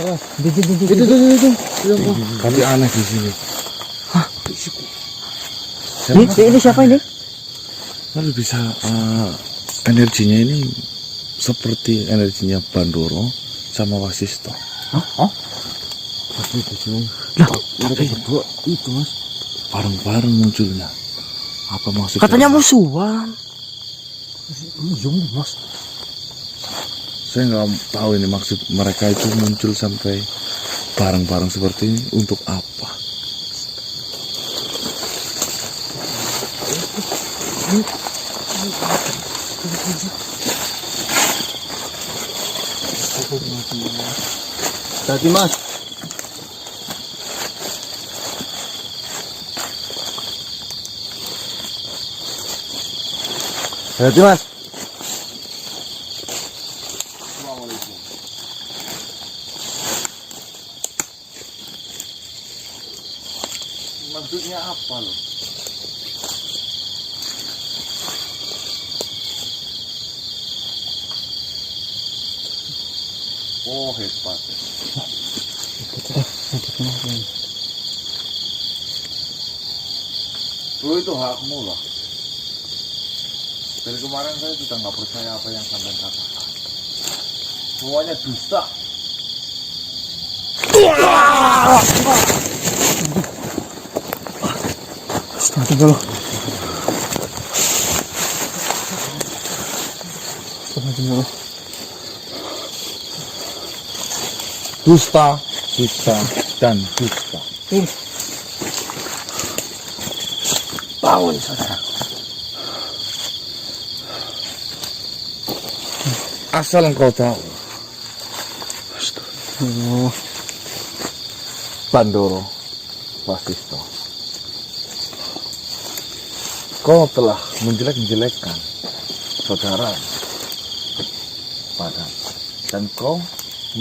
Itu. Tapi aneh di sini. Hah? Ini siapa ini? Lalu bisa energinya ini seperti energinya Bandoro sama Wasisto. Hah? Nah, mereka berdua itu mas bareng-bareng munculnya. Apa maksudnya? Katanya musuhan. Mas. Saya nggak tahu ini maksud mereka itu muncul sampai bareng-bareng seperti ini untuk apa? Tadi mas. Hati mas. Maksudnya apa loh? Oh hebat. Lo itu hakmu lah. Dari kemarin saya sudah nggak percaya apa yang sampai katakan. Semuanya dusta. Astagfirullah. Dusta, dan dusta. Bangun saudara. Asal engkau tahu, Bandoro, Wasisto, kau telah menjelek-jelekkan saudara pada, dan kau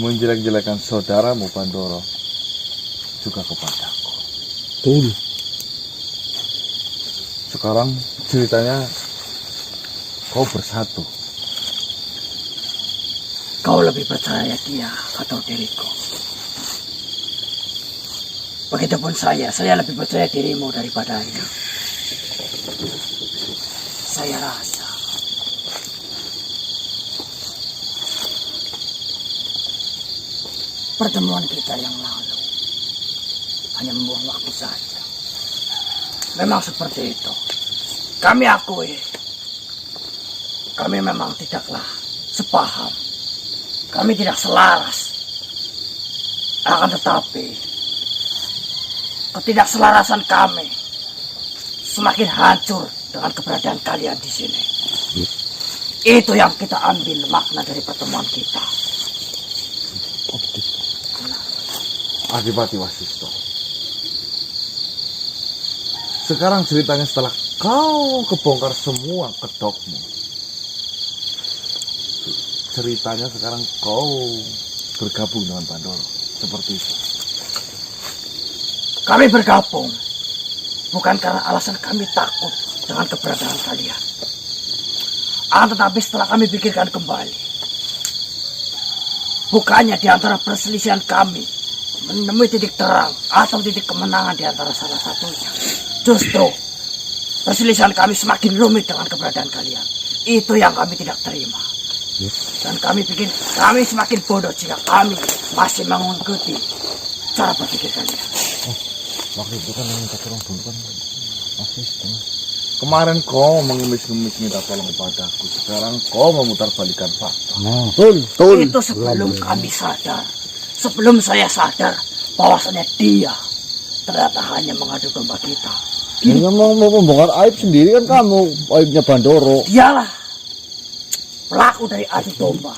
menjelek-jelekkan saudaramu Bandoro juga kepadaku. Betul. Sekarang ceritanya kau bersatu. Kau lebih percaya dia atau diriku? Begitupun saya lebih percaya dirimu daripadanya. Saya rasa pertemuan kita yang lalu hanya membuang waktu saja. Memang seperti itu. Kami akui, kami memang tidaklah sepaham. Kami tidak selaras. Akan tetapi ketidakselarasan kami semakin hancur dengan keberadaan kalian di sini. Itu yang kita ambil makna dari pertemuan kita. Adipati Wasisto. Sekarang ceritanya setelah kau kebongkar semua kedokmu. Ceritanya sekarang kau bergabung dengan Bandoro. Seperti itu. Kami bergabung bukan karena alasan kami takut dengan keberadaan kalian. Tetapi setelah kami pikirkan kembali, bukannya di antara perselisihan kami menemui titik terang atau titik kemenangan di antara salah satunya. Justru perselisihan kami semakin rumit dengan keberadaan kalian. Itu yang kami tidak terima. Dan kami pikir kami semakin bodoh jika kami masih mengikuti cara berpikir kalian. Waktu itu kan yang minta tolong dulu kan Wasisto. Kemarin kau mengemis-ngemis minta tolong padaku. Sekarang kau memutar balikan fakta. Betul. Itu sebelum kami sadar. Sebelum saya sadar bahwasannya dia ternyata hanya mengadu domba kita. Dia mau membongkar aib sendiri kan kamu, aibnya Bandoro. Dialah pelaku dari adu domba.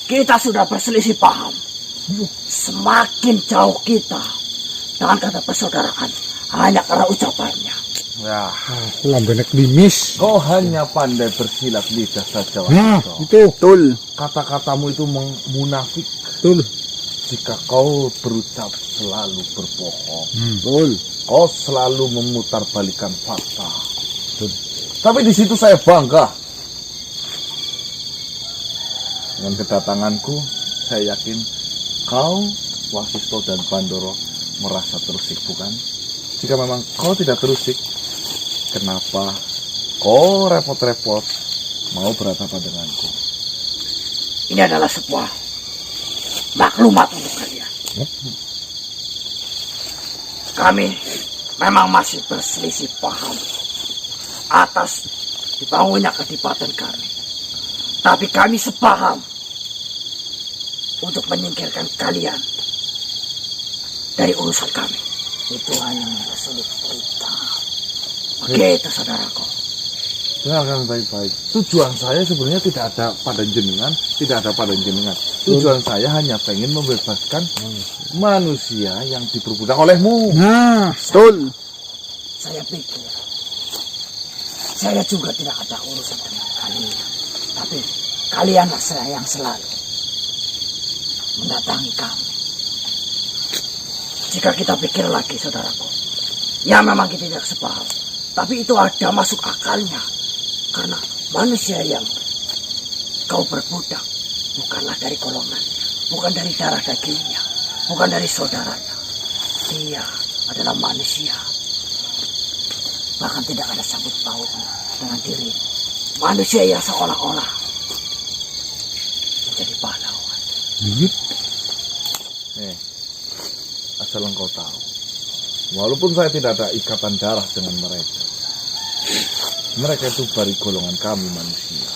Kita sudah berselisih paham. Semakin jauh kita dengan kata persaudaraan hanya karena ucapannya. Ya, Lambenek limis. kau hanya pandai bersilat lidah saja. Nah, Wasisto. itu. Betul. Kata-katamu itu munafik. Betul. Jika kau berucap selalu berbohong. Betul. Kau selalu memutar balikan fakta. Tapi di situ saya bangga. Dengan kedatanganku, saya yakin kau Wasisto dan Pandoro merasa terusik, bukan? Jika memang kau tidak terusik, kenapa kau repot-repot mau berhadapan denganku? Ini adalah sebuah maklumat untuk kalian. Kami memang masih berselisih paham atas dibangunnya kadipaten kami. Tapi kami sepaham untuk menyingkirkan kalian dari urusan kami. Itu hanya mempersulit kita. Begitu, saudaraku. Dengarkan baik-baik. Tujuan saya sebenarnya tidak ada pada jenengan, tidak ada pada jenengan. Tujuan saya hanya pengen membebaskan manusia yang diperbudak olehmu. Nah, betul. Saya pikir saya juga tidak ada urusan dengan kalian. Tapi kalianlah saya yang selalu mendatangi kami. Jika kita pikir lagi, saudaraku, ya memang kita tidak sepaham. Tapi itu ada masuk akalnya. Karena manusia yang kau perbudak bukanlah dari golongannya, bukan dari darah dagingnya, bukan dari saudaranya. Dia adalah manusia. Bahkan tidak ada sangkut pautnya dengan diri. Manusia yang seolah-olah menjadi pahlawan. Asal engkau tahu, walaupun saya tidak ada ikatan darah dengan mereka, mereka itu dari golongan kami manusia.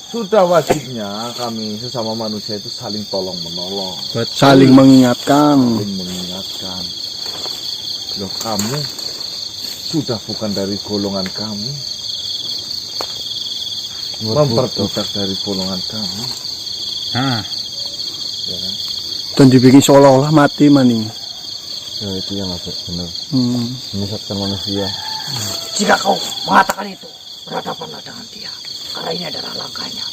Sudah wajibnya kami sesama manusia itu saling tolong menolong, Saling mengingatkan. saling mengingatkan. Loh, kamu sudah bukan dari golongan kami, memperbudak dari golongan kami, Nah, ya kan? Dan dibikin seolah-olah mati maning. ya itu yang nggak benar. Menyesatkan manusia. Jika kau mengatakan itu, berhadapanlah dengan dia. Karena ini adalah langkahnya.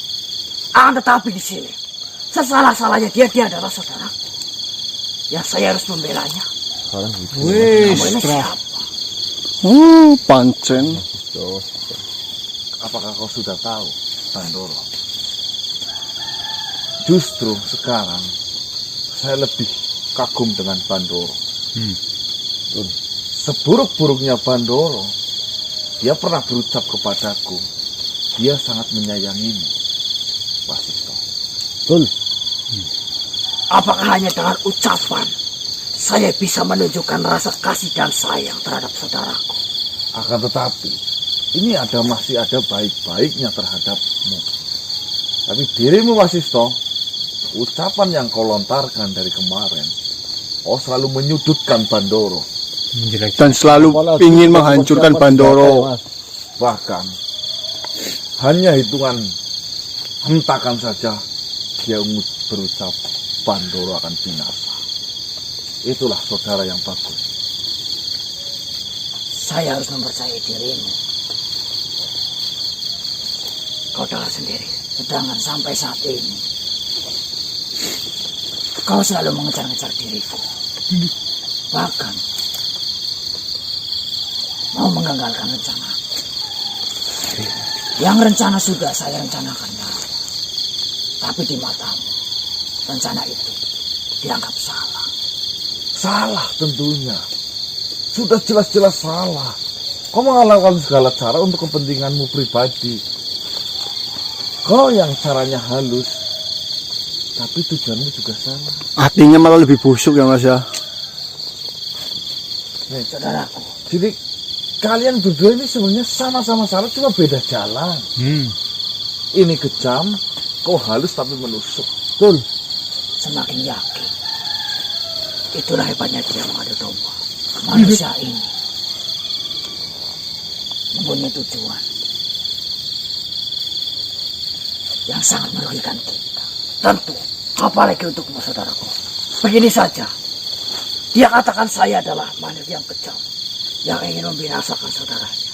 Tetapi di sini, sesalah-salahnya dia adalah saudara. Ya saya harus membelanya. Sekarang gitu. Kamu ini siapa? Pancen. Terus, Apakah kau sudah tahu, Pandoro? Justru sekarang saya lebih kagum dengan Pandoro. Seburuk-buruknya Pandoro, dia pernah berucap kepadaku, dia sangat menyayangimu, Wasisto. Betul. Apakah hanya dengan ucapan saya bisa menunjukkan rasa kasih dan sayang terhadap saudaraku? Akan tetapi, ini masih ada baik-baiknya terhadapmu. Tapi dirimu, Wasisto, ucapan yang kau lontarkan dari kemarin, kau selalu menyudutkan Pandoro. Dan selalu ingin menghancurkan Pandoro. Bahkan hanya hitungan hentakan saja dia berucap Pandoro akan binasa. Itulah saudara yang bagus. Saya harus mempercayai dirimu. Kau dengar sendiri, sedangkan sampai saat ini kau selalu mengejar-ngejar diriku. Bahkan mau menggagalkan rencana. Yang rencana sudah saya rencanakan. Tapi di matamu, rencana itu dianggap salah. Salah tentunya. Sudah jelas-jelas salah. Kau melakukan segala cara untuk kepentinganmu pribadi. Kau yang caranya halus, tapi tujuanmu juga salah. Artinya malah lebih busuk ya Mas ya. Saudaraku, Jadi kalian berdua ini sebenarnya sama-sama salah, cuma beda jalan. Ini kejam, kau halus tapi menusuk. Betul. semakin yakin. Itulah hebatnya dia mengadu domba. Manusia ini mempunyai tujuan yang sangat merugikan kita. Tentu, apalagi untukmu saudaraku. Begini saja, dia katakan saya adalah manusia yang kejam, yang ingin membinasakan saudaranya.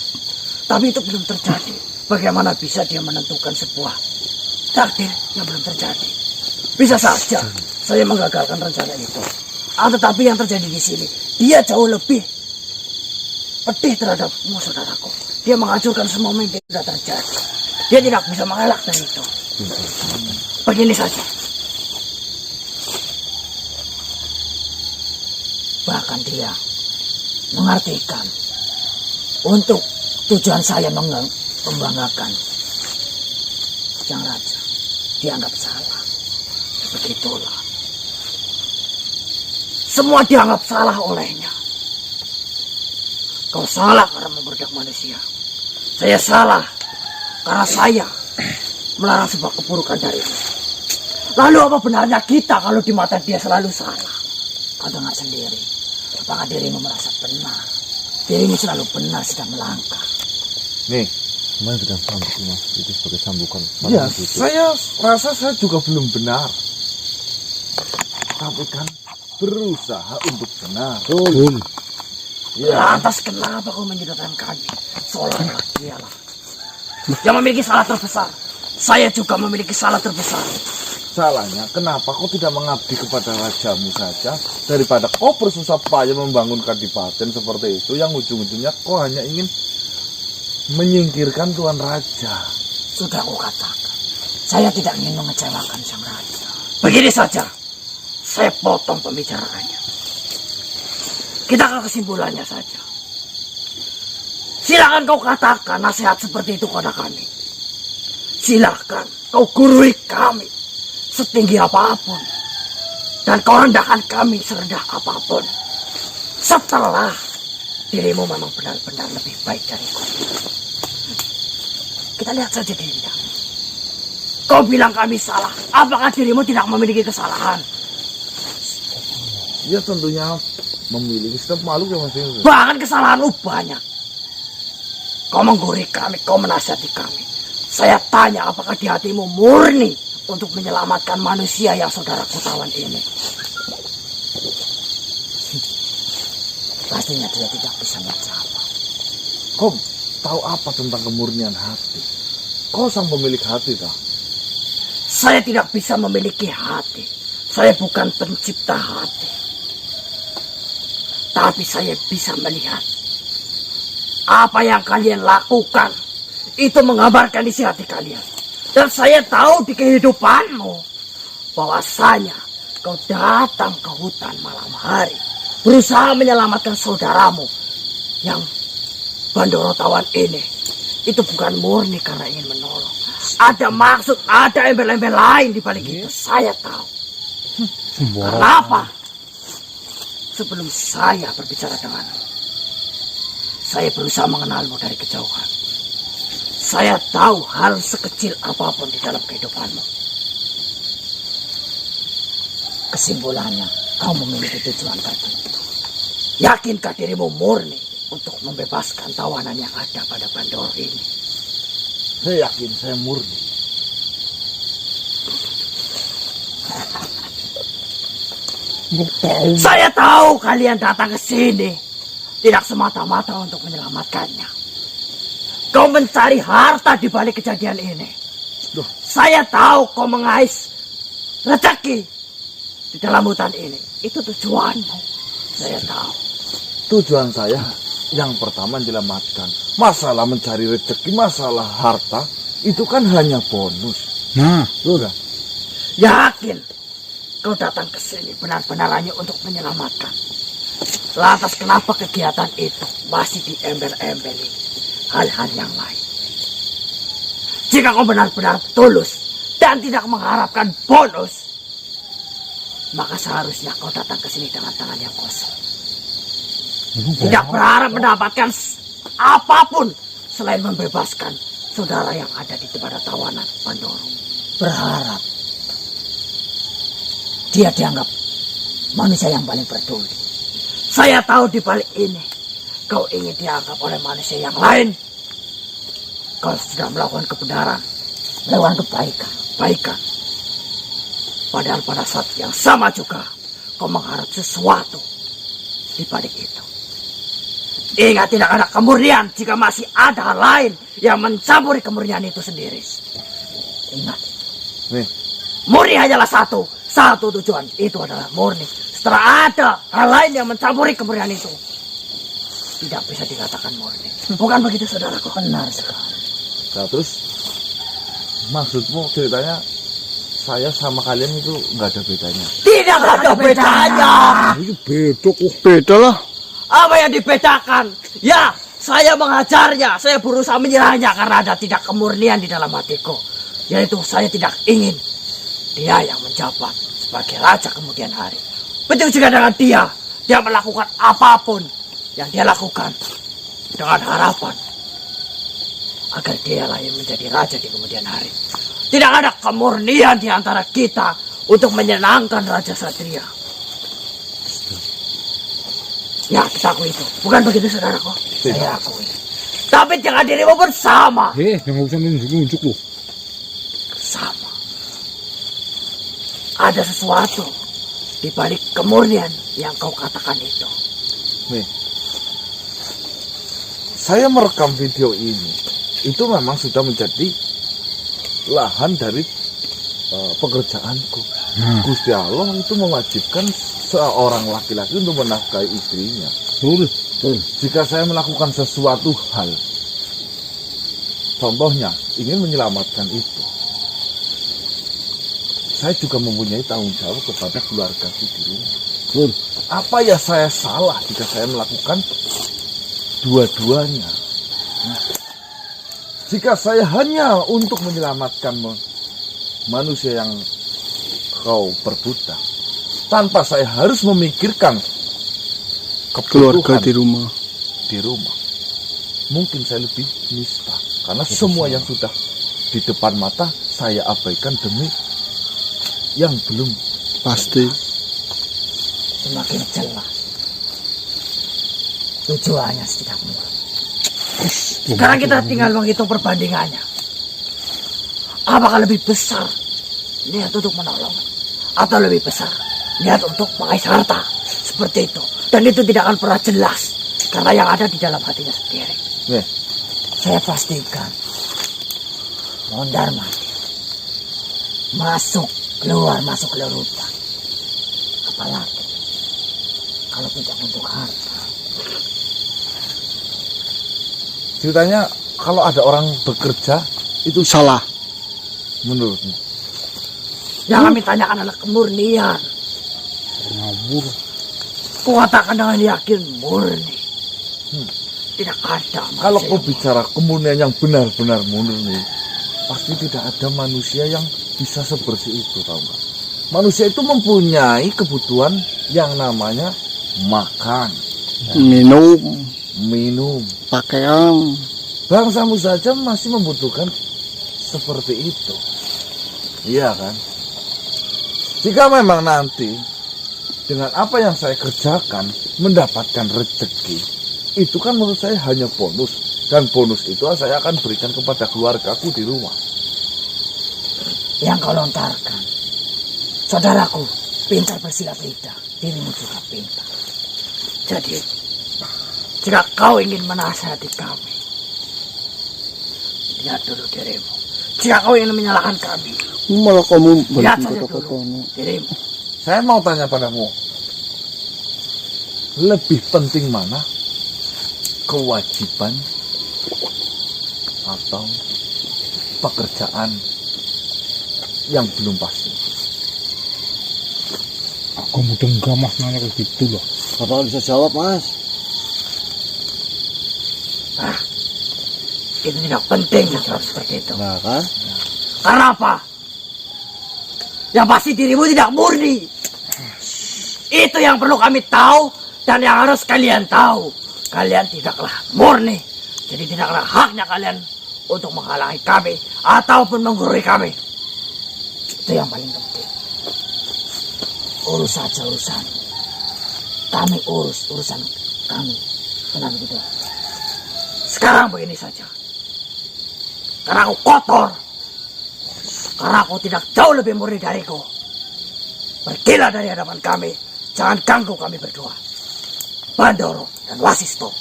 Tapi itu belum terjadi. Bagaimana bisa dia menentukan sebuah takdir yang belum terjadi? Bisa saja saya menggagalkan rencana itu. Tetapi yang terjadi di sini, dia jauh lebih pedih terhadapmu, saudaraku. Dia menghancurkan semua mimpi yang sudah terjadi. Dia tidak bisa mengelak dari itu. Begini saja. Bahkan dia mengartikan untuk tujuan saya membanggakan Sang Raja dianggap salah. Begitulah. Semua dianggap salah olehnya. Kau salah karena memperbudak manusia. Saya salah karena saya melarang sebuah keburukan darimu. Lalu apa benarnya kita kalau di mata dia selalu salah? Kau dengar sendiri. Apakah dirimu merasa benar? Dirimu selalu benar sedang melangkah. Nih, Kemarin sudah sambuk mas, itu sebagai sambukan. ya Malam itu. saya rasa saya juga belum benar. Tapi kan berusaha untuk benar. Betul. Ya, Lantas kenapa kau menyudutkan kami? Seolah-olah dialah yang memiliki salah terbesar. Saya juga memiliki salah terbesar. salahnya kenapa kau tidak mengabdi kepada rajamu saja daripada kau bersusah payah membangun kadipaten seperti itu yang ujung-ujungnya kau hanya ingin menyingkirkan tuan raja. Sudah aku katakan, saya tidak ingin mengecewakan sang raja. Begini saja, saya potong pembicaraannya. Kita ke kesimpulannya saja. Silakan kau katakan nasihat seperti itu kepada kami. Silakan kau gurui kami setinggi apapun. Dan kau rendahkan kami serendah apapun. Setelah dirimu memang benar-benar lebih baik dariku. Kita lihat saja dirinya. Kau bilang kami salah. Apakah dirimu tidak memiliki kesalahan? Ya tentunya memiliki setiap makhluk yang masing-masing. Bahkan kesalahanmu banyak. Kau menggurui kami, kau menasihati kami. Saya tanya apakah di hatimu murni untuk menyelamatkan manusia yang saudaraku tawan ini. Pastinya dia tidak bisa menjawab. Kau tahu apa tentang kemurnian hati? Kau sang pemilik hati tak? Saya tidak bisa memiliki hati. Saya bukan pencipta hati. Tapi saya bisa melihat apa yang kalian lakukan. Itu menggambarkan isi hati kalian. Dan saya tahu di kehidupanmu bahwasanya kau datang ke hutan malam hari berusaha menyelamatkan saudaramu yang Bandoro Tawan ini. Itu bukan murni karena ingin menolong. Ada maksud, ada embel-embel lain di balik itu. Saya tahu. Kenapa? Sebelum saya berbicara denganmu, saya berusaha mengenalmu dari kejauhan. Saya tahu hal sekecil apapun di dalam kehidupanmu. Kesimpulannya, kau memiliki tujuan tertentu. Yakinkah dirimu murni untuk membebaskan tawanan yang ada pada Bandoro ini? Saya yakin saya murni. Saya tahu kalian datang ke sini tidak semata-mata untuk menyelamatkannya. Kau mencari harta di balik kejadian ini. Loh. Saya tahu kau mengais rezeki di dalam hutan ini. Itu tujuanmu. Saya tahu. Tujuan saya yang pertama menyelamatkan. Masalah mencari rezeki, masalah harta, itu kan hanya bonus. Nah, Sudah. Yakin kau datang ke sini benar-benar hanya untuk menyelamatkan. Lantas kenapa kegiatan itu masih diembel-embeli hal-hal yang lain? Jika kau benar-benar tulus dan tidak mengharapkan bonus, maka seharusnya kau datang ke sini dengan tangan yang kosong. Tidak berharap mendapatkan apapun selain membebaskan saudara yang ada di tempat tawanan Bandoro. Berharap dia dianggap manusia yang paling peduli. Saya tahu di balik ini kau ingin dianggap oleh manusia yang lain. Kau sudah melakukan kebenaran, melakukan kebaikan. Padahal pada saat yang sama juga kau mengharap sesuatu di balik itu. Ingat, tidak ada kemurnian jika masih ada hal lain yang mencampuri kemurnian itu sendiri. Ingat, Nih, murni hanyalah satu tujuan, itu adalah murni. Setelah ada hal lain yang mencampuri kemurnian itu, tidak bisa dikatakan murni. Bukan begitu saudaraku? Benar sekali. nah terus maksudmu ceritanya saya sama kalian itu nggak ada bedanya. Tidak ada bedanya. Ini beda kok. Beda lah. Apa yang dibedakan? Ya, saya mengajarnya, saya berusaha menyerahnya karena ada tidak kemurnian di dalam hatiku. Yaitu saya tidak ingin dia yang menjabat sebagai raja kemudian hari. Betul juga dengan dia melakukan apapun yang dia lakukan dengan harapan agar dialah yang menjadi raja di kemudian hari. Tidak ada kemurnian di antara kita untuk menyenangkan Raja Satria. Ya, kita akui itu. Bukan begitu, saudaraku? Saya akui. Tapi jangan dirimu pun sama. Jangan usah nunjuk lu. Sama. Ada sesuatu di balik kemurnian yang kau katakan itu. Nih, saya merekam video ini. Itu memang sudah menjadi lahan dari pekerjaanku. Gusti Allah itu mewajibkan seorang laki-laki untuk menafkahi istrinya. Betul. Jika saya melakukan sesuatu hal, contohnya ingin menyelamatkan itu, saya juga mempunyai tanggung jawab kepada keluargaku di rumah. Betul. Apa ya saya salah jika saya melakukan dua-duanya? Nah, jika saya hanya untuk menyelamatkan manusia yang kau perbudak, tanpa saya harus memikirkan Keluarga kebutuhan di rumah. mungkin saya lebih nista. Karena semua yang sudah di depan mata saya abaikan demi yang belum Pasti. Semakin jelas tujuannya tidak murah. Sekarang kita tinggal menghitung perbandingannya. Apakah lebih besar niat untuk menolong, atau lebih besar niat untuk mengais harta? Seperti itu. Dan itu tidak akan pernah jelas karena yang ada di dalam hatinya sendiri. Nih, Saya pastikan mondar-mandir, masuk keluar hutan. Apalagi kalau tidak untuk harta. ceritanya kalau ada orang bekerja itu Salah. menurutmu? Yang kami tanyakan adalah kemurnian. Ngawur. Kukatakan dengan yakin murni. Tidak ada Kalau manusia kau yang bicara kemurnian yang benar-benar murni, pasti tidak ada manusia yang bisa sebersih itu, tahu nggak? Manusia itu mempunyai kebutuhan yang namanya makan, minum. Pakaian. Bangsamu saja masih membutuhkan seperti itu. Iya kan? Jika memang nanti dengan apa yang saya kerjakan mendapatkan rezeki, itu kan menurut saya hanya bonus. Dan bonus itu saya akan berikan kepada keluargaku di rumah. yang kau lontarkan. Saudaraku, pintar bersilat lidah, dirimu juga pintar. Jadi, jika kau ingin menasihati kami, lihat dulu dirimu. Jika kau ingin menyalahkan kami, Malah kamu lihat balik saja kata-kata. dulu dirimu. Saya mau tanya padamu, lebih penting mana kewajiban atau pekerjaan yang belum pasti? Aku mudah enggak mas nanya kayak gitu loh. Bapak bisa jawab mas. Ah, itu tidak penting dijawab seperti itu. Nah kan? Karena apa? Yang pasti dirimu tidak murni. Itu yang perlu kami tahu dan yang harus kalian tahu. Kalian tidaklah murni. Jadi tidaklah haknya kalian untuk menghalangi kami ataupun menggurui kami. Itu yang paling penting. Urus saja urusan. Kami urus urusan kami. Benar begitu. Sekarang begini saja. Karena aku kotor. Karena aku tidak jauh lebih murni dariku. Pergilah dari hadapan kami. Jangan ganggu kami berdua. Bandoro dan Wasisto.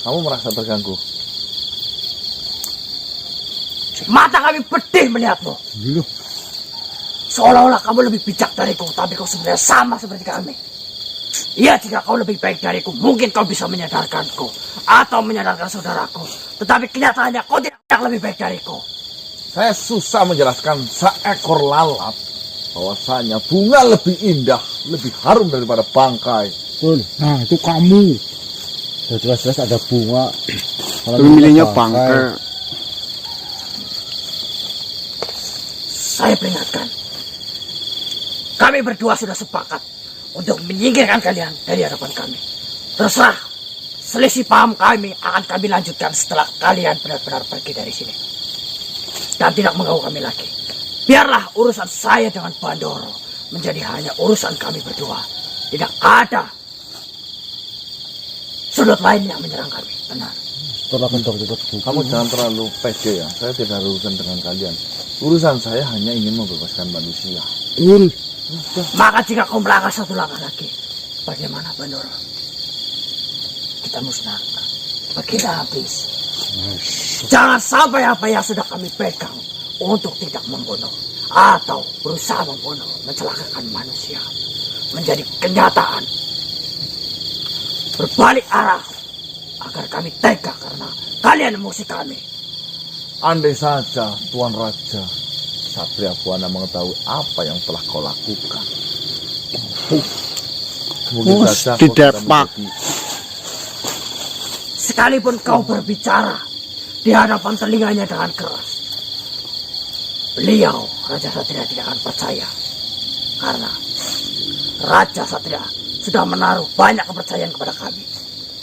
Kamu merasa terganggu? Mata kami pedih melihatmu. Gitu. Seolah-olah kamu lebih bijak dariku, tapi kau sebenarnya sama seperti kami. Iya, jika kau lebih baik dariku, mungkin kau bisa menyadarkanku atau menyadarkan saudaraku. Tetapi kenyataannya kau tidak lebih baik dariku. Saya susah menjelaskan seekor lalat bahwasanya bunga lebih indah, lebih harum daripada bangkai. Betul. Nah, itu kamu. Sudah jelas-jelas ada bunga. Kalau Tapi milihnya bangkai. bangkai. Saya peringatkan. Kami berdua sudah sepakat untuk menyingkirkan kalian dari hadapan kami. Terserah. Selisih paham kami akan kami lanjutkan setelah kalian benar-benar pergi dari sini. Dan tidak mengganggu kami lagi. Biarlah urusan saya dengan Bandoro menjadi hanya urusan kami berdua. Tidak ada sudut lain yang menyerang kami. Benar. Setelah kendor itu Kamu jangan terlalu pede ya. Saya tidak ada urusan dengan kalian. Urusan saya hanya ingin membebaskan manusia. Betul. Maka jika kau melangkah satu langkah lagi, bagaimana Bandoro? Kita musnahkan. Kita habis. Jangan sampai apa yang sudah kami pegang untuk tidak membunuh atau berusaha membunuh, mencelakakan manusia menjadi kenyataan. Berbalik arah agar kami tega karena kalian musuh kami. Andai saja Tuan Raja Satria Buana mengetahui apa yang telah kau lakukan. Mungkin saja kau tidak, tidak Pak. menjadi- Sekalipun kau berbicara di hadapan telinganya dengan keras, beliau, Raja Satria, tidak akan percaya. Karena Raja Satria sudah menaruh banyak kepercayaan kepada kami.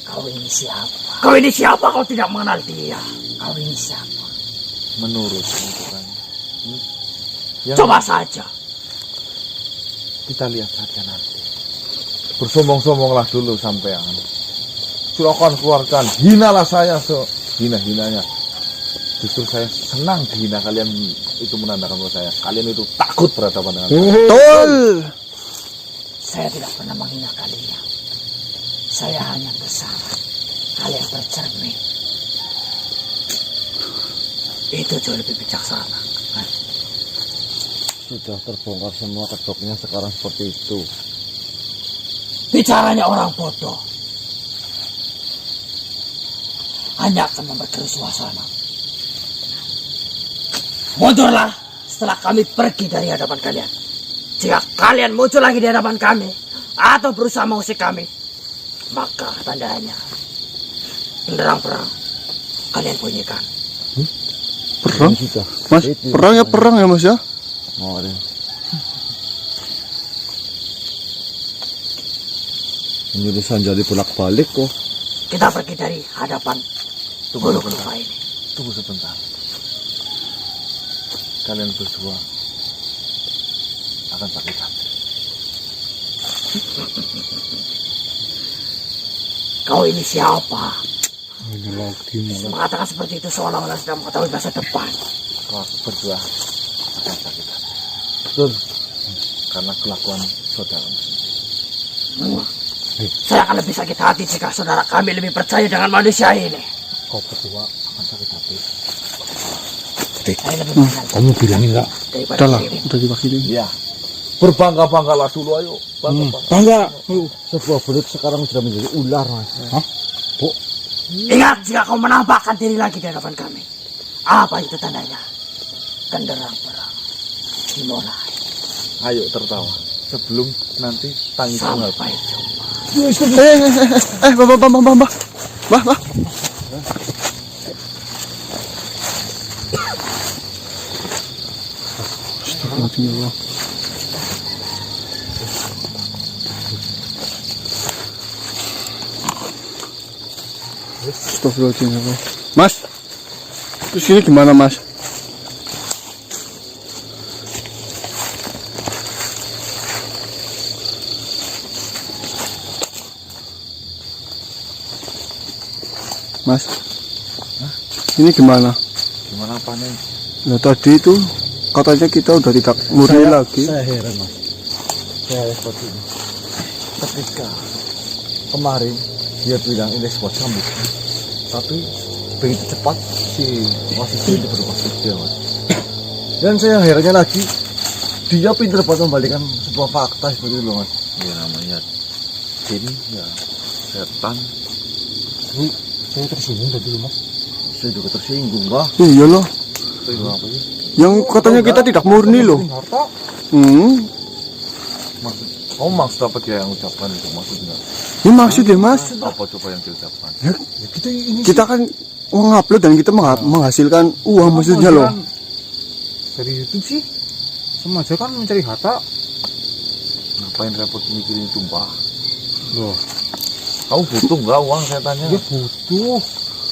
Kau ini siapa? Kau ini siapa? Kau tidak mengenal dia. Kau ini siapa? menurutmu bukan? Yang Coba saja. kita lihat saja nanti. Bersombong-sombonglah dulu sampean. Silakan keluarkan, hinalah saya sehina-hinanya. Justru saya senang dihina kalian, itu menandakan bahwa kalian itu takut berhadapan dengan saya. Betul. Saya tidak pernah menghina kalian. Saya hanya bersama kalian bercermin. Itu jauh lebih bijaksana. sudah terbongkar semua kedoknya sekarang seperti itu. Bicaranya orang bodoh hanya akan memperkeruh suasana. Mundurlah setelah kami pergi dari hadapan kalian. Jika kalian muncul lagi di hadapan kami atau berusaha mengusik kami, maka tandanya genderang perang kalian bunyikan. Perang? Sudah. Mas, Itu. perang ya mas ya? Oh, ada. Menyuruh Sanjali bolak-balik kok. Kita pergi dari hadapan Tunggu Gunung sebentar. Kurva ini. Tunggu sebentar. Kalian berdua akan sakit hati. Kau ini siapa? Ini lagi malah. Mengatakan seperti itu seolah-olah sudah mengetahui masa depan. Kau berdua akan sakit hati. Betul. Karena kelakuan saudara. Saya akan lebih sakit hati jika saudara kami lebih percaya dengan manusia ini. Kau berdua akan sakit hati. Saya lebih mengenal Kamu bilangin enggak? daripada Udah lah, diri. udah diwakilin. Iya. Berbangga-banggalah dulu, ayo. Bangga-bangga. Bangga. Sebuah belut sekarang sudah menjadi ular, Mas. Hah? Ingat jika kau menampakkan diri lagi di hadapan kami. Apa itu tandanya? Genderang perang dimulai. Ayo tertawa. Sebelum nanti tangisan habis. Sampai jumpa. Bah. Astagfirullah. Astagfirullahaladzim. Mas, terus ini gimana mas? Mas, ini gimana? Gimana apa nih? Nah tadi itu katanya kita udah tidak murni lagi. Saya heran, Mas. Saya seperti ini. Ketika kemarin dia bilang ini sebuah cambuk, tapi begitu cepat si wasitnya itu berubah kecil, Mas. Dan saya herannya lagi, dia pintar buat membalikan sebuah fakta seperti itu, Mas. Ya namanya jin, ya setan. Saya tersinggung tadi loh mas. Saya juga tersinggung, Pak. Iya loh. Itu apa sih? Yang katanya kita tidak murni loh. Harta. Maksud, kamu maksud apa dia yang ucapkan itu maksudnya? Ini maksudnya mas, Apa coba yang diucapkan? Ya, kita ini kita kan mengupload dan kita menghasilkan uang maksudnya loh. dari YouTube sih. Sama aja kan mencari harta. Ngapain repot mikirin itu, Mbah? Loh, Kamu butuh nggak uang, saya tanya? dia butuh.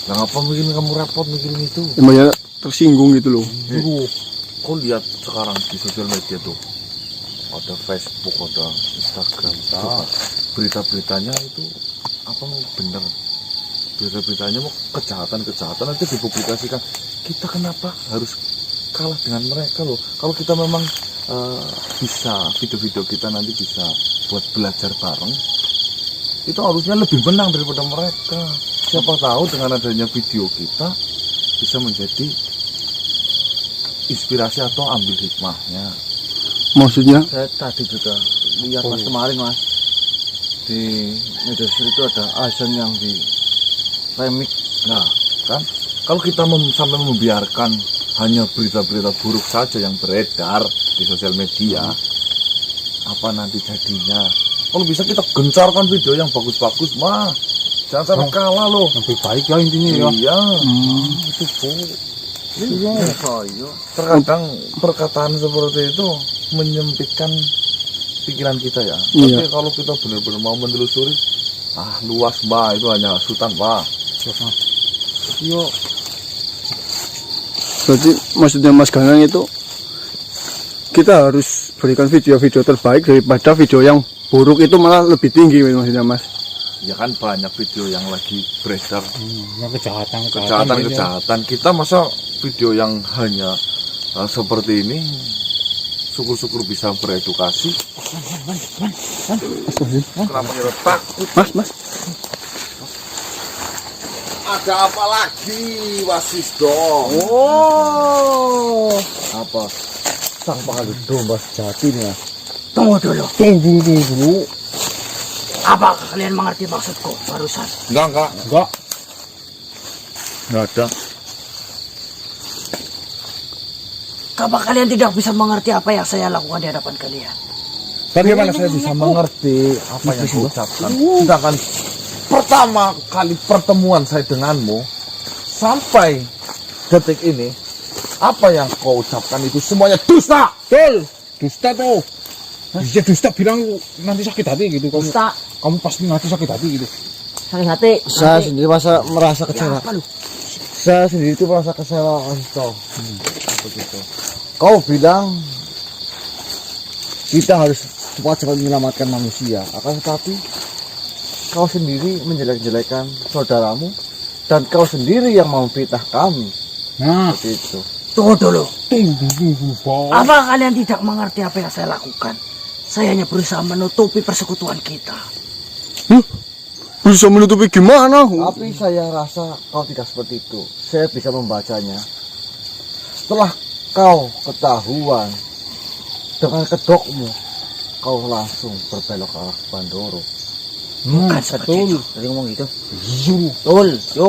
Nah, ngapa mikirin kamu repot mikirin itu? Emangnya tersinggung gitu loh. Kau lihat sekarang di sosial media tuh, ada Facebook, ada Instagram, coba berita-beritanya itu apa bener? Berita-beritanya mau kejahatan aja dipublikasikan. Kita kenapa harus kalah dengan mereka loh? Kalau kita memang bisa video-video kita nanti bisa buat belajar bareng, itu harusnya lebih menang daripada mereka. Siapa tahu dengan adanya video kita bisa menjadi inspirasi atau ambil hikmahnya. Maksudnya Saya tadi juga lihat mas kemarin mas di media sosial itu ada azan yang di remix. Nah, kan kalau kita sampai membiarkan hanya berita-berita buruk saja yang beredar di sosial media, apa nanti jadinya? Kalau bisa kita gencarkan video yang bagus-bagus, mah jangan sampai kalah loh. Lebih baik lah intinya ya. Iya, itu Bu. Iya, terkadang perkataan seperti itu menyempitkan pikiran kita ya. Iya. Tapi kalau kita benar-benar mau menelusuri, luas Mbak, itu hanya sultan Mbak. Yo, berarti maksudnya Mas Ganang itu kita harus berikan video-video terbaik daripada video yang buruk, itu malah lebih tinggi maksudnya Mas. Ya kan banyak video yang lagi beredar yang kejahatan. kejahatan. Kita masa video yang hanya seperti ini, syukur-syukur bisa beredukasi. Kenapa kita takut? Mas. Ada apa lagi, Wasisto? Oh, Apa? Sang pengadut domba sejati nih mas. Tunggu dulu. tunggu. Apakah kalian mengerti maksudku barusan? Enggak. Enggak. Enggak ada. Apakah kalian tidak bisa mengerti apa yang saya lakukan di hadapan kalian? Bagaimana saya bisa mengerti apa yang kau ucapkan? Sedangkan pertama kali pertemuan saya denganmu sampai detik ini, apa yang kau ucapkan itu semuanya dusta. Betul. Dusta tuh. Dia dusta bilang nanti sakit hati gitu. Kamu pasti nanti sakit hati gitu. Sakit hati. Saya sendiri merasa Ya, kecewa. apa lu? Saya sendiri itu merasa kecewa mas Ito. Begitu. Kau bilang kita harus cepat-cepat menyelamatkan manusia, akan tetapi kau sendiri menjelek-jelekan saudaramu dan kau sendiri yang memfitnah kami. Nah, Begitu. Tunggu dulu. tunggu, Bos. Apa kalian tidak mengerti apa yang saya lakukan? Saya hanya berusaha menutupi persekutuan kita. Bisa menutupi gimana? Tapi saya rasa kau tidak seperti itu. Saya bisa membacanya. Setelah kau ketahuan dengan kedokmu, kau langsung berbelok ke arah Bandoro. Bukan seperti itu. Jadi ngomong gitu. Betul. Yo.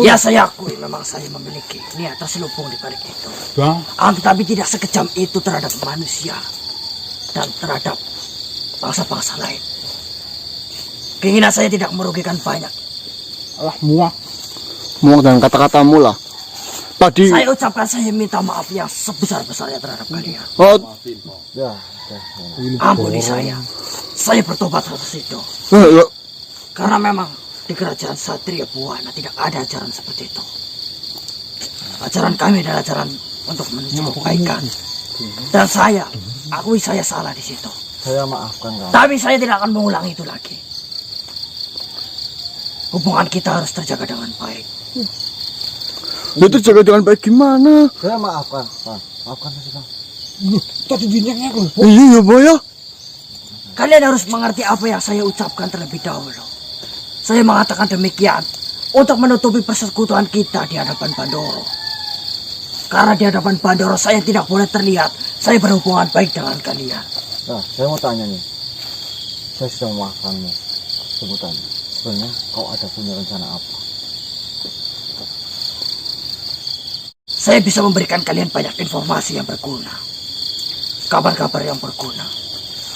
Ya saya akui memang saya memiliki niat terselubung di balik itu. Bang, Tetapi tidak sekejam itu terhadap manusia dan terhadap bangsa-bangsa lain. Keinginan saya tidak merugikan banyak. alah muak. Muak dengan kata-katamu lah. Tadi Saya ucapkan saya minta maaf yang sebesar-besarnya terhadap kalian. oh, Ya, Ampuni saya. Saya bertobat atas itu. ya, Karena memang di kerajaan Satria Buana tidak ada ajaran seperti itu. Ajaran kami adalah ajaran untuk menuju kebaikan. Dan saya, akui saya salah di situ. saya maafkan kamu. Tapi saya tidak akan mengulangi itu lagi. Hubungan kita harus terjaga dengan baik. itu jaga dengan baik gimana? Saya maafkan, Pak. Maafkan saja, Pak. Loh, tadi dinyaknya aku. Iya ya boy ya. Kalian harus mengerti apa yang saya ucapkan terlebih dahulu. Saya mengatakan demikian untuk menutupi persekutuan kita di hadapan Bandoro. Karena di hadapan Bandoro saya tidak boleh terlihat saya berhubungan baik dengan kalian. Nah, saya mau tanya nih. Saya sudah memaafkanmu. Sebutannya. Sebenarnya kau ada punya rencana apa? saya bisa memberikan kalian banyak informasi yang berguna. Kabar-kabar yang berguna.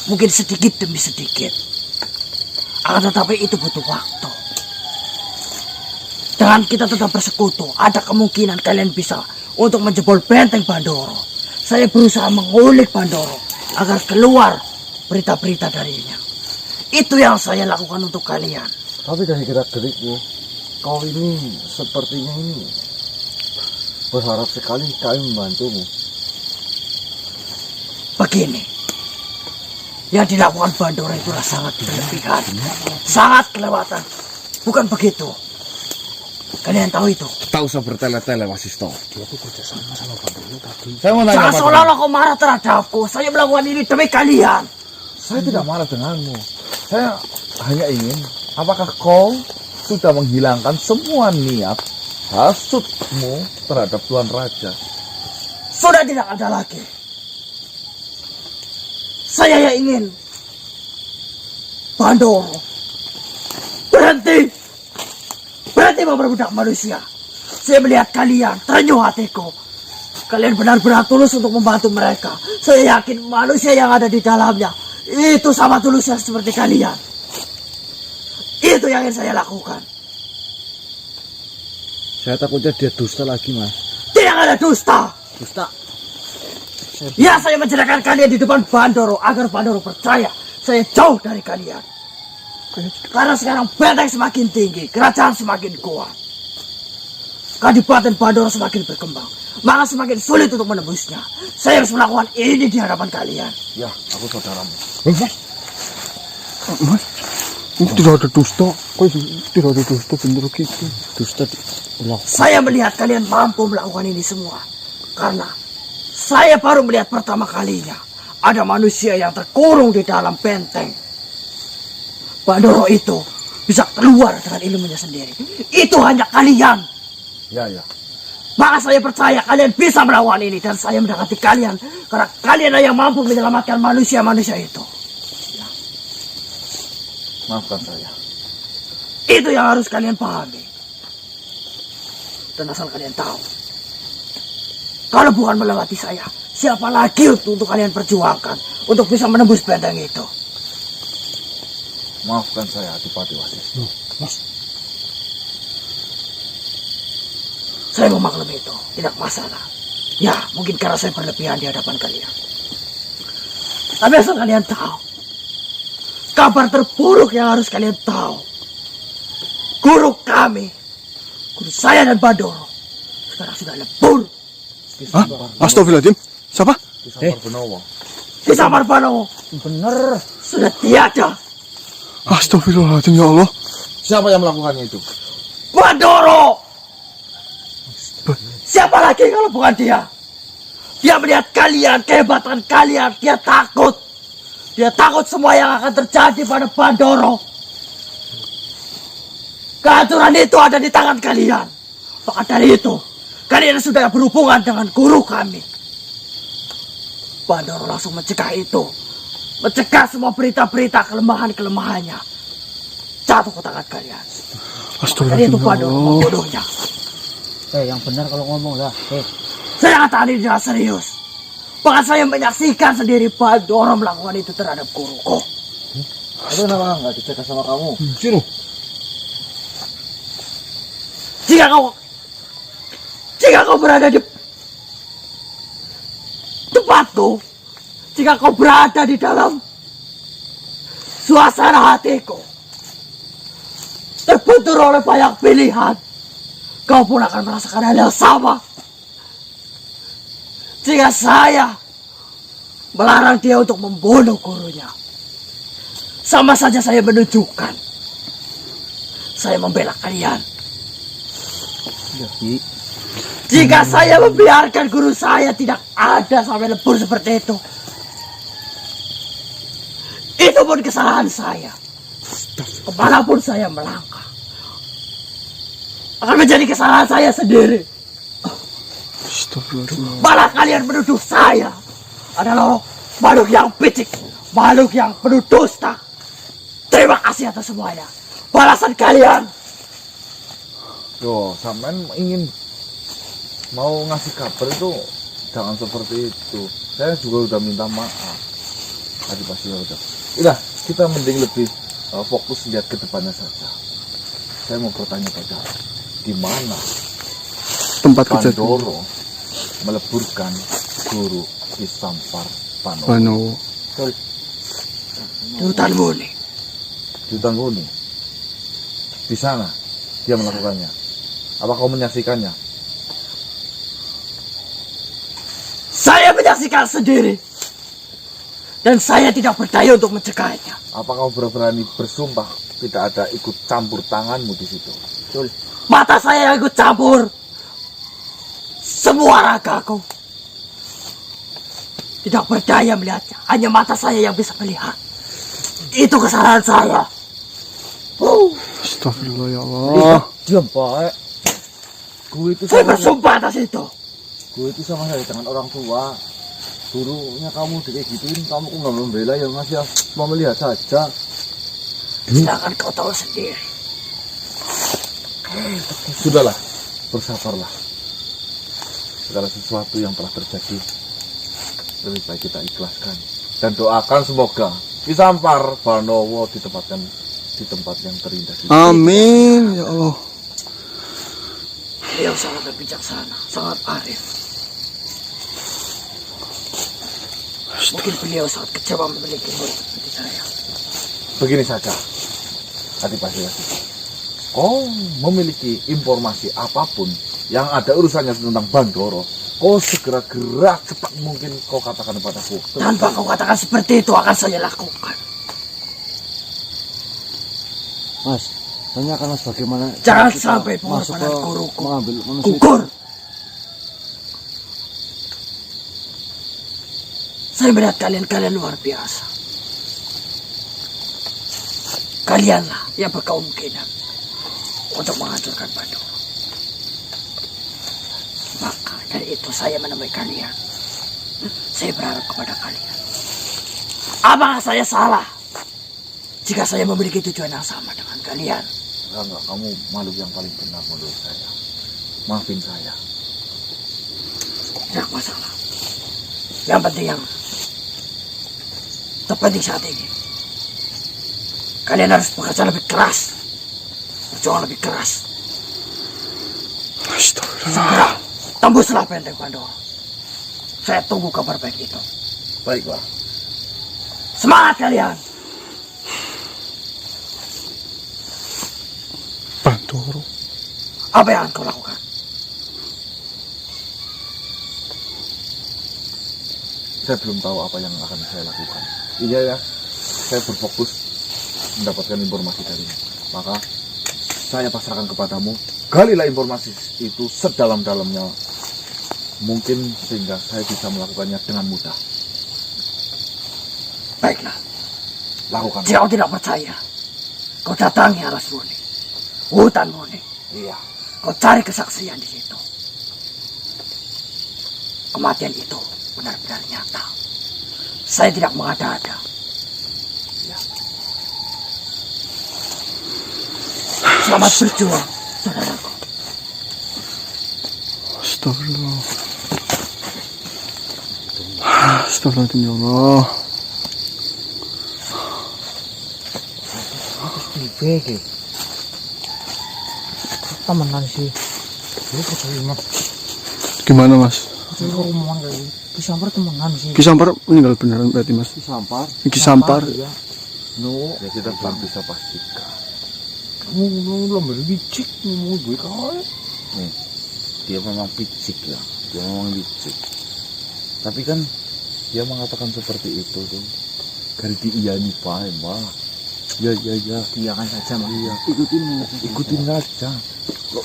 Mungkin sedikit demi sedikit. Akan tetapi itu butuh waktu. Dengan kita tetap bersekutu, ada kemungkinan kalian bisa untuk menjebol benteng Pandoro. Saya berusaha mengulik Pandoro agar keluar berita-berita darinya. Itu yang saya lakukan untuk kalian. Tapi dari gerak-gerikmu, kau ini sepertinya ini berharap sekali kami membantumu. Begini, yang dilakukan Pandoro itulah sangat berlebihan, sangat kelewatan. Bukan begitu? Kalian tahu itu? Tak usah bertele-tele, Wasisto. Dia tuh kerja sama Pandoro tadi. Saya mau Jangan nanya padamu. seolah-olah kau marah terhadapku. Saya melakukan ini demi kalian. Saya tidak marah denganmu. Saya hanya ingin, apakah kau sudah menghilangkan semua niat hasutmu terhadap Tuan Raja? Sudah tidak ada lagi. Saya yang ingin Pandoro berhenti memperbudak manusia. Saya melihat kalian, terenyuh hatiku. Kalian benar-benar tulus untuk membantu mereka. Saya yakin manusia yang ada di dalamnya itu sama tulusnya seperti kalian. Itu yang ingin saya lakukan. Saya takutnya dia dusta lagi, Mas. Tidak ada dusta. Dusta. Ya, saya menceritakan kalian di depan Pandoro agar Pandoro percaya saya jauh dari kalian. Karena sekarang benteng semakin tinggi, kerajaan semakin kuat. Kadipaten Pandoro semakin berkembang, maka semakin sulit untuk menembusnya. Saya harus melakukan ini di hadapan kalian. Ya, aku saudaramu. Mas, ini tidak ada dusta. Kok tidak ada dusta bener gitu? Dusta. Allah. Saya melihat kalian mampu melakukan ini semua. Karena saya baru melihat pertama kalinya ada manusia yang terkurung di dalam benteng. Pandoro itu bisa keluar dengan ilmunya sendiri. Itu hanya kalian. Ya, ya. Maka saya percaya kalian bisa melawan ini. Dan saya mendekati kalian. Karena kalian yang mampu menyelamatkan manusia-manusia itu. Maafkan saya. Itu yang harus kalian pahami. Dan asal kalian tahu. Kalau bukan melewati saya, siapa lagi untuk kalian perjuangkan untuk bisa menembus benteng itu? Maafkan saya, Adipati Wasisto. Saya memaklumi itu, tidak masalah. Ya, mungkin karena saya berlebihan di hadapan kalian. Tapi asal kalian tahu, kabar terburuk yang harus kalian tahu. Guru kami, guru saya dan Pandoro, sekarang sudah lebur. Hah? Astagfirullahaladzim. Siapa? Kisah Benowo. Kisah Marbano Bener. sudah tiada. Astagfirullahaladzim, ya Allah. Siapa yang melakukannya itu? Pandoro! Siapa lagi kalau bukan dia? Dia melihat kalian, kehebatan kalian, dia takut. Dia takut semua yang akan terjadi pada Pandoro. Kehancuran itu ada di tangan kalian. Maka dari itu, kalian sudah berhubungan dengan guru kami. Pandoro langsung mencegah itu. Mencegah semua berita-berita kelemahan-kelemahannya jatuh ke tangan kalian. Dari itu Astagfirullahaladzim, ya Pandoro Allah. membodohnya. Yang benar kalau ngomong lah. Saya katakan ini dengan serius. Bahkan saya menyaksikan sendiri Pandoro melakukan itu terhadap guruku. Itu kenapa nggak dicegah sama kamu? Sini. Jika kau berada di tempatku, jika kau berada di dalam suasana hatiku, terbentur oleh banyak pilihan, kau pun akan merasakan hal yang sama. Jika saya melarang dia untuk membunuh gurunya, sama saja saya menunjukkan saya membela kalian. Jika saya membiarkan guru saya tidak ada sampai lebur seperti itu pun kesalahan saya. Kemanapun saya melangkah, akan menjadi kesalahan saya sendiri. Astagfirullahaladzim. Malah kalian menuduh saya adalah makhluk yang picik, makhluk yang penuh dusta. Terima kasih atas semuanya. Balasan kalian. Yo, sampean ingin mau ngasih kabar itu jangan seperti itu. Saya juga udah minta maaf. Tadi pasti udah. Kita mending lebih fokus lihat ke depannya saja. Saya mau bertanya pada di mana Tempat kejadian. Pandoro meleburkan guru Kisampar Panowo. Panowo. Di hutan Muni. Di hutan Buni. Di sana dia melakukannya. Apa kau menyaksikannya? Saya menyaksikan sendiri. Dan saya tidak berdaya untuk mencegahnya. Apa kau berani bersumpah tidak ada ikut campur tanganmu di situ? Mata saya yang ikut campur. Semua ragaku. Tidak berdaya melihatnya. Hanya mata saya yang bisa melihat. Itu kesalahan saya. Astagfirullah ya Allah. Diam, Pak. Gue itu Saya sama, bersumpah atas itu. gue itu sama saya dengan orang tua. Gurunya kamu kayak gituin, kamu kok nggak membela yang ngasih mau melihat saja. Sedangkan kau tahu sendiri. Sudahlah, bersabarlah. Segala sesuatu yang telah terjadi lebih baik kita ikhlaskan dan doakan semoga Kisampar Panowo ditempatkan di tempat yang terindah. Amin ya Allah. Beliau sangat bijaksana, sangat arif. Mungkin beliau sangat kecewa memiliki murid seperti saya. Begini saja, Adipati. Kau memiliki informasi apapun yang ada urusannya tentang Bandoro, kau segera gerak cepat mungkin kau katakan padaku. Tanpa kau katakan seperti itu akan saya lakukan. Mas, tanyakan Mas bagaimana Jangan kita sampai masuk pengorbanan ke guruku mengambil manusia itu. gugur. Saya melihat kalian luar biasa. Kalianlah yang berkemungkinan untuk menghancurkan Bandoro. Maka dari itu saya menemui kalian. Saya berharap kepada kalian. Apakah saya salah jika saya memiliki tujuan yang sama dengan kalian? Enggak, kamu makhluk yang paling benar menurut saya. Maafin saya. Tidak masalah. Yang penting yang terpenting saat ini, kalian harus bekerja lebih keras, berjuang lebih keras. Astagfirullah. Segera tembuslah benteng Bandoro. Saya tunggu kabar baik itu. Baiklah. Semangat kalian. Bandoro. Apa yang kau lakukan? Saya belum tahu apa yang akan saya lakukan. Iya ya, saya berfokus mendapatkan informasi darinya. Maka saya pasrahkan kepadamu. Galilah informasi itu sedalam-dalamnya mungkin sehingga saya bisa melakukannya dengan mudah. Baiklah. Lakukan. Jika kau tidak percaya, kau datangi Aras Muni, hutan Muni. Iya. Kau cari kesaksian di situ. Kematian itu benar-benar nyata. Saya tidak mengada-ada. Ya. Selamat berjuang, saudaraku. Astagfirullah. Astagfirullahaladzim ya Allah. Piye temenan sih. Lu percaya Mas? Gimana Mas? Lu omongan kayak gitu. Kisampar temenan sih. Kisampar meninggal beneran berarti Mas? Kisampar. Kisampar. Ya. No, Ya kita belum bisa pastikan. kamu belum licik ngomong gue kau. Nih, dia memang picik ya. Dia memang licik. Tapi kan dia mengatakan seperti itu tuh. Dari diiyani Pak, Mbak. Ya. Iyakan saja Mas. Iya. Ikutin Saja.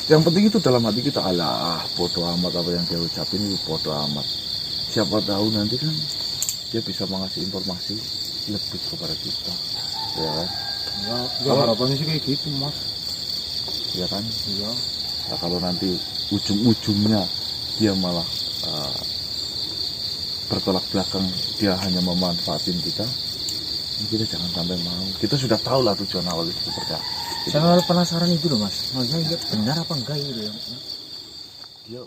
Yang penting itu dalam hati kita, alah bodoh amat apa yang dia ucapin itu bodoh amat. Siapa tahu nanti kan dia bisa mengasih informasi lebih kepada kita, ya kan? Ya harapannya sih kayak gitu Mas. Ya kan? Iya. Nah, kalau nanti ujung-ujungnya dia malah bertolak belakang, dia hanya memanfaatin kita jangan sampai mau. Kita sudah tahu lah tujuan awal itu seperti apa. Saya malah penasaran itu loh Mas. Maksudnya benar apa enggak itu ya? Dia